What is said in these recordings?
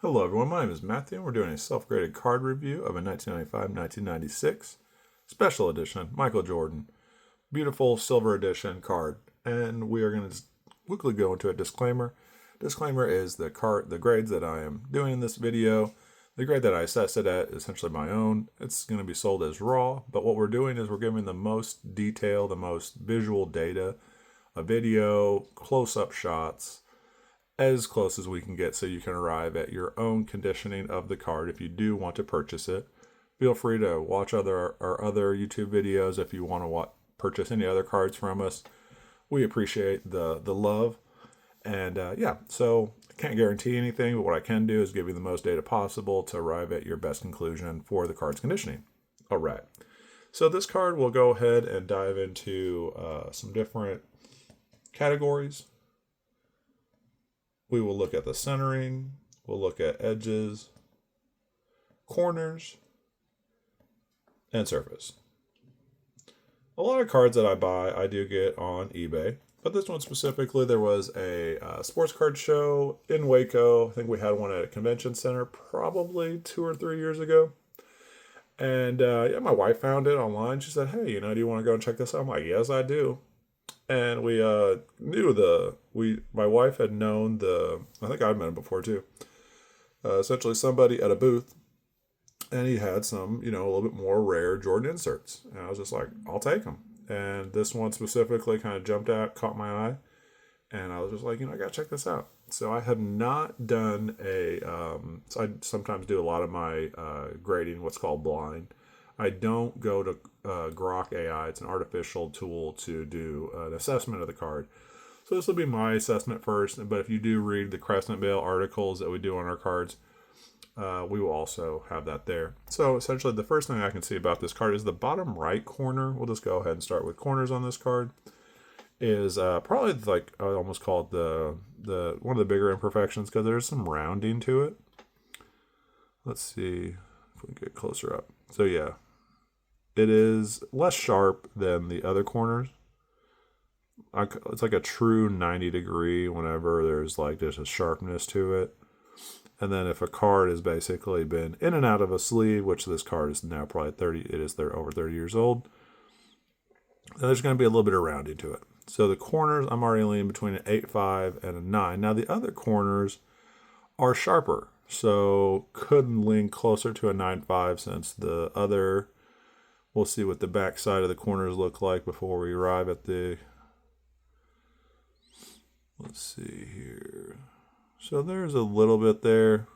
Hello everyone, my name is Matthew and we're doing a self-graded card review of a 1995-1996 special edition Michael Jordan beautiful silver edition card. And we are going to quickly go into a disclaimer. Disclaimer is the grades that I am doing in this video. The grade that I assess it at is essentially my own. It's going to be sold as raw, but what we're doing is we're giving the most detail, the most visual data, a video, close-up shots, as close as we can get so you can arrive at your own conditioning of the card if you do want to purchase it. Feel free to watch our other YouTube videos if you want to purchase any other cards from us. We appreciate the love. And yeah, so I can't guarantee anything, but what I can do is give you the most data possible to arrive at your best conclusion for the card's conditioning. All right. So this card, we'll go ahead and dive into some different categories. We will look at the centering, we'll look at edges, corners, and surface. A lot of cards that I buy, I do get on eBay, but this one specifically, there was a sports card show in Waco. I think we had one at a convention center probably 2 or 3 years ago. And yeah, my wife found it online. She said, hey, do you want to go and check this out? I'm like, yes, I do. And we knew my wife had known I think I've met him before too. Essentially somebody at a booth, and he had some, a little bit more rare Jordan inserts. And I was just like, I'll take them. And this one specifically kind of jumped out, caught my eye. And I was just like, I got to check this out. So I have not done so I sometimes do a lot of my grading, what's called blind. I don't go to Grok AI. It's an artificial tool to do an assessment of the card. So this will be my assessment first. But if you do read the Crescent Vale articles that we do on our cards, we will also have that there. So essentially the first thing I can see about this card is the bottom right corner. We'll just go ahead and start with corners on this card. Is probably like I almost call it the one of the bigger imperfections because there's some rounding to it. Let's see if we can get closer up. So yeah. It is less sharp than the other corners. It's like a true 90 degree whenever there's like just a sharpness to it. And then if a card has basically been in and out of a sleeve, which this card is now probably over 30 years old, then there's going to be a little bit of rounding to it. So the corners, I'm already leaning between an 8.5 and a 9. Now the other corners are sharper, so could lean closer to a 9.5 since the other. We'll see what the back side of the corners look like before we arrive at let's see here. So there's a little bit there.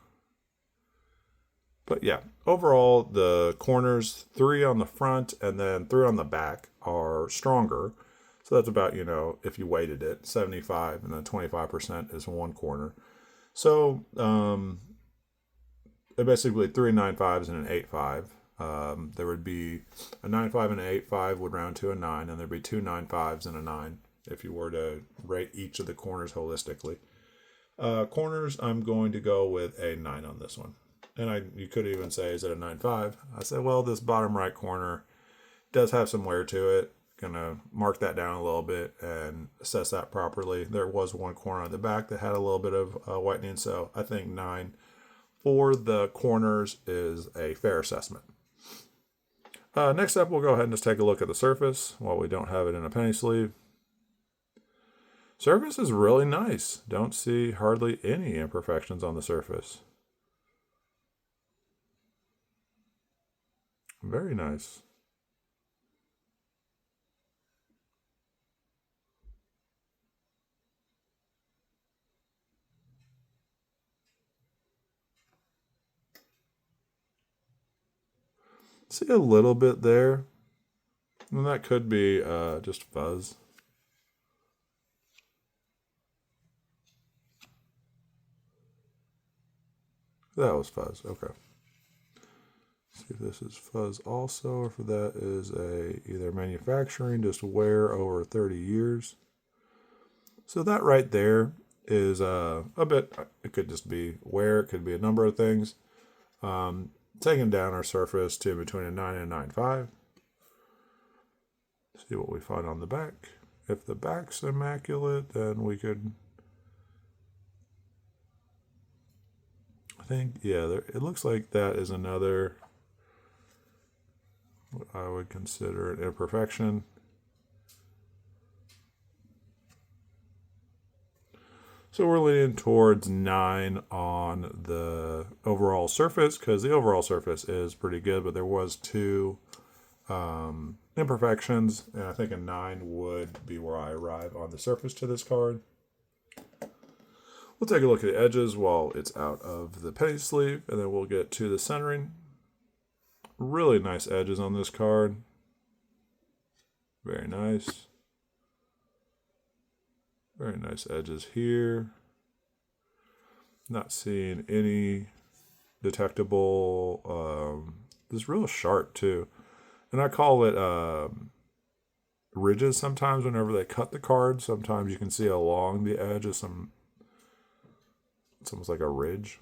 But yeah, overall, the corners, 3 on the front and then 3 on the back are stronger. So that's about, if you weighted it, 75 and then 25% is one corner. So basically 3 9.5s and an 8.5. There would be a 9.5 and an 8.5 would round to a 9, and there'd be 2 9.5s and a 9 if you were to rate each of the corners holistically. Corners, I'm going to go with a 9 on this one. And you could even say, is it a 9.5? I said, well, this bottom right corner does have some wear to it. Gonna mark that down a little bit and assess that properly. There was one corner on the back that had a little bit of whitening, so I think 9 for the corners is a fair assessment. Next up, we'll go ahead and just take a look at the surface while we don't have it in a penny sleeve. Surface is really nice. Don't see hardly any imperfections on the surface. Very nice. See a little bit there. And that could be just fuzz. That was fuzz. Okay. See if this is fuzz also, or if that is either manufacturing, just wear over 30 years. So that right there is a bit, it could just be wear, it could be a number of things. Taking down our surface to between a 9 and a 9.5. See what we find on the back. If the back's immaculate, then we could I think, yeah, it looks like that is another, what I would consider an imperfection. So we're leaning towards 9 on the overall surface, because the overall surface is pretty good, but there was 2 imperfections, and I think a 9 would be where I arrive on the surface to this card. We'll take a look at the edges while it's out of the penny sleeve, and then we'll get to the centering. Really nice edges on this card. Very nice. Very nice edges here. Not seeing any detectable, this real sharp too. And I call it ridges sometimes whenever they cut the card. Sometimes you can see along the edge of it's almost like a ridge.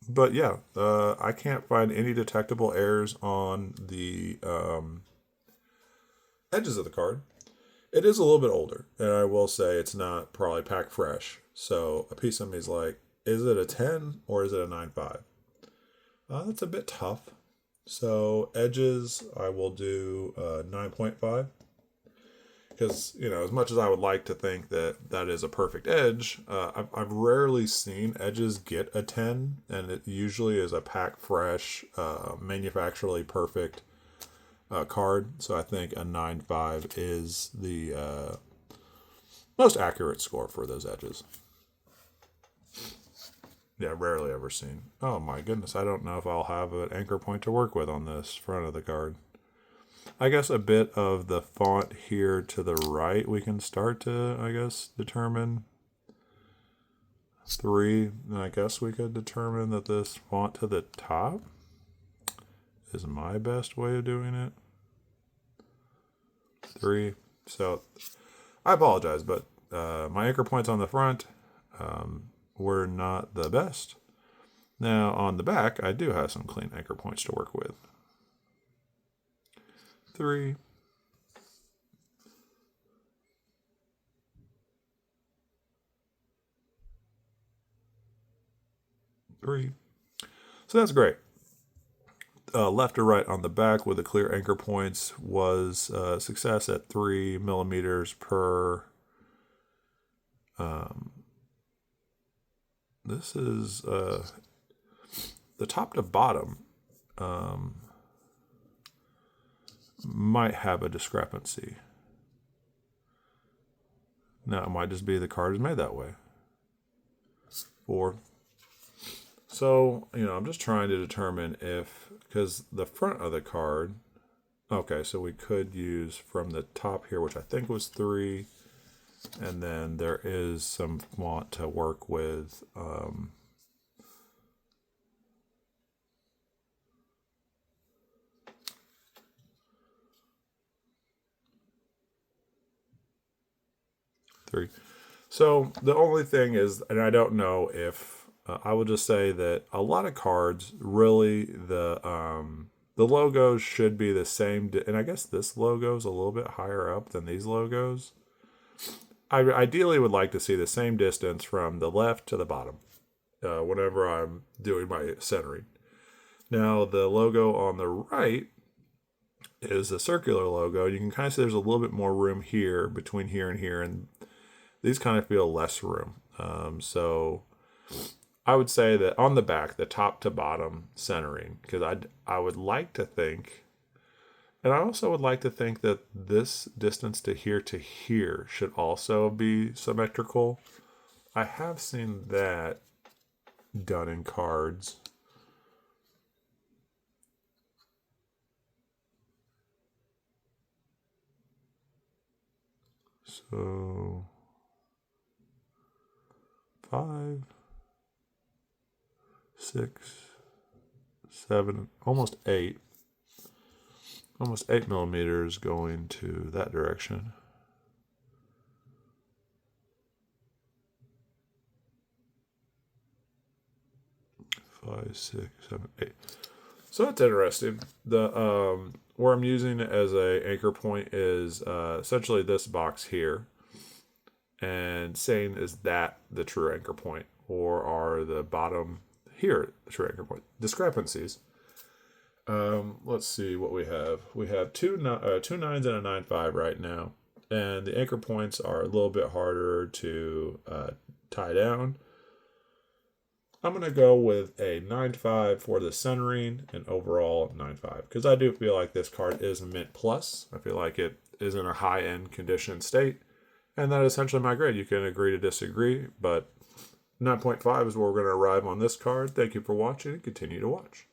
But yeah, I can't find any detectable errors on the edges of the card. It is a little bit older, and I will say it's not probably packed fresh. So a piece of me is like, is it a 10 or is it a 9.5? That's a bit tough. So edges, I will do 9.5. Because, as much as I would like to think that that is a perfect edge, I've rarely seen edges get a 10, and it usually is a pack fresh, manufacturally perfect card. So I think a 9.5 is the most accurate score for those edges. Yeah, rarely ever seen. Oh my goodness, I don't know if I'll have an anchor point to work with on this front of the card. I guess a bit of the font here to the right we can start to, determine. 3, and I guess we could determine that this font to the top is my best way of doing it. 3. So I apologize, but my anchor points on the front were not the best. Now on the back, I do have some clean anchor points to work with. 3. 3. So that's great. Left to right on the back with the clear anchor points was success at 3 millimeters per. This is the top to bottom might have a discrepancy. Now, it might just be the card is made that way. 4. So, I'm just trying to determine because the front of the card, okay, so we could use from the top here, which I think was 3, and then there is some font to work with. So the only thing is, and I don't know if I will just say that a lot of cards really the logos should be the same, and I guess this logo is a little bit higher up than these logos. I ideally would like to see the same distance from the left to the bottom whenever I'm doing my centering. Now the logo on the right is a circular logo. You can kind of see there's a little bit more room here between here, and these kind of feel less room. So I would say that on the back, the top to bottom centering, because I would like to think, and I also would like to think that this distance to here should also be symmetrical. I have seen that done in cards. So 5, 6, 7, almost 8 millimeters going to that direction. 5, 6, 7, 8. So that's interesting. The where I'm using it as a anchor point is essentially this box here. and saying, is that the true anchor point? Or are the bottom here the true anchor point? Discrepancies. Let's see what we have. We have two nines and a 9-5 right now. And the anchor points are a little bit harder to tie down. I'm going to go with a 9-5 for the centering and overall 9-5. Because I do feel like this card is a mint plus. I feel like it is in a high-end condition state. And that is essentially my grade. You can agree to disagree, but 9.5 is where we're going to arrive on this card. Thank you for watching and continue to watch.